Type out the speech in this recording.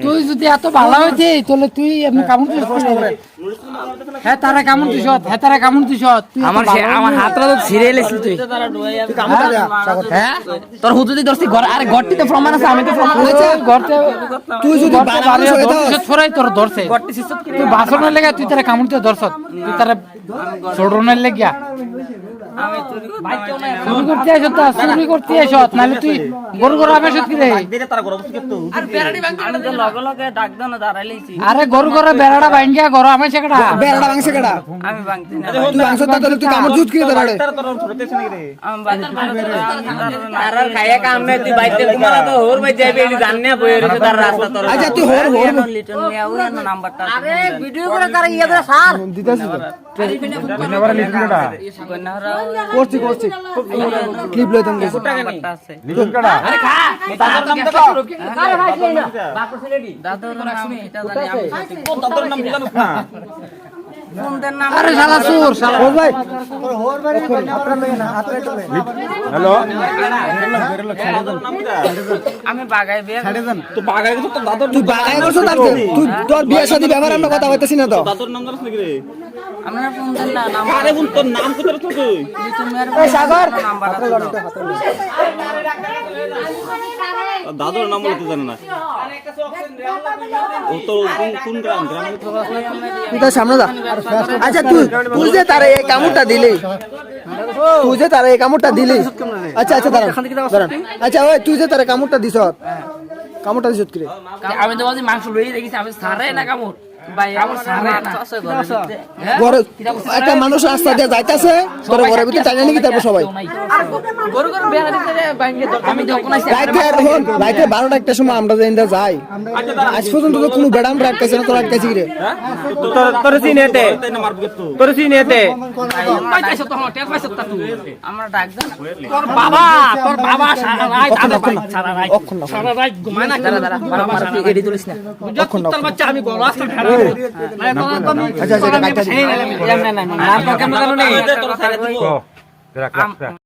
তুই যদি এত ভালো হইতে তাহলে তুই এমনি কামড় দিস হ্যাঁ তারা কামড় দিস হ্যাঁ তারা কামড় দিস আমার আমার হাতটা তো ছিঁড়ে এলেছিস তুই হ্যাঁ তোর হুতুদি ধরছি ঘর আরে ঘরটিতে প্রমাণ আছে আমি তো প্রমাণ হয়েছে ঘরতে তুই যদি ছড়াই তোর ধরছে তুই বাসনের লেগে তুই তারা কামড় দিয়ে ধরছ তুই তারা ছোড়নের লেগিয়া চুরি করতে এসো নাহলে তুই গরু গরু আমি কি রে আরে গরু গরু বেড়াটা ভাঙ্গিয়া গরু আমি সেটা বেড়াটা ভাঙছে কেডা আমি ভাঙতে না তুই ভাঙছ তাহলে তুই কামড় জুত কি ধরে আর খায়া কাম মে তুই বাইতে ঘুমালা তো হোর ভাই যাইবে এলি জাননে বই রইছে তার রাস্তা তোর আচ্ছা তুই হোর লিটন নিয়া ওই নাম্বারটা আরে ভিডিও করে তার ইয়া করে স্যার দিতাছি ধন্যবাদ লিটনটা করছি ক্লিপ লইতাম গেছে নাম্বারটা আছে লিটনটা আরে খা দাদার নাম তো আরে ভাই কই না বাপর ছেলেডি দাদার নাম এটা জানি আমি দাদার নাম বুঝানো না আরে শালা সুর শালা ও ভাই তোর হোর বাড়ি আপনারা লাগে না হাতরে চলে হ্যালো আমি বাগাই বিয়ে ছেড়ে দেন তো বাগাই গেছ তো দাদর তুই বাগাই গেছ তার তুই তোর বিয়ে শাদী ব্যাপারে আমরা কথা হইতাছি না তো দাদর নাম জানিস নাকি রে আমরা ফোন দেন না নাম আরে ফোন তোর নাম কত রে তুই এই সাগর নাম্বার আছে দাদর নাম বলতে জানে না ও তো কোন গ্রাম তুই তার সামনে যা আচ্ছা তুই যে তারে এই কামড়টা দিলি তুই যে তারে এই কামড়টা দিলি আচ্ছা আচ্ছা দাঁড়ান আচ্ছা ওই তুই যে তারে কামড়টা দিছ কামড়টা দিছ কি রে আমি তো বলছি মাংস লইয়ে রেখেছি আমি সারে না কামড় ভাই আমার সারে না ঘরে একটা মানুষ রাস্তা দিয়ে যাইতাছে তোর ঘরের ভিতরে চাইনা নাকি তারপর সবাই গরু গরু বেড়া দিতে ভাঙিয়ে আমি তো কোন রাইতে 12টা একটা সময় আমরা যাইন্দা যাই আজ পর্যন্ত তো কোনো বেড়াম রাখতেছ না তোর আটকাইছি রে তোর সিনেতে তোর সিনেতে পাইতাছ তো আমার টেক পাইছ তা তুই আমরা ডাক দেন তোর বাবা সারা রাত সারা রাত ঘুমায় না দাঁড়া দাঁড়া আমার এডি তুলিস না তোর বাচ্চা আমি গলা আসতে ফেরা আচ্ছা আচ্ছা না না না না না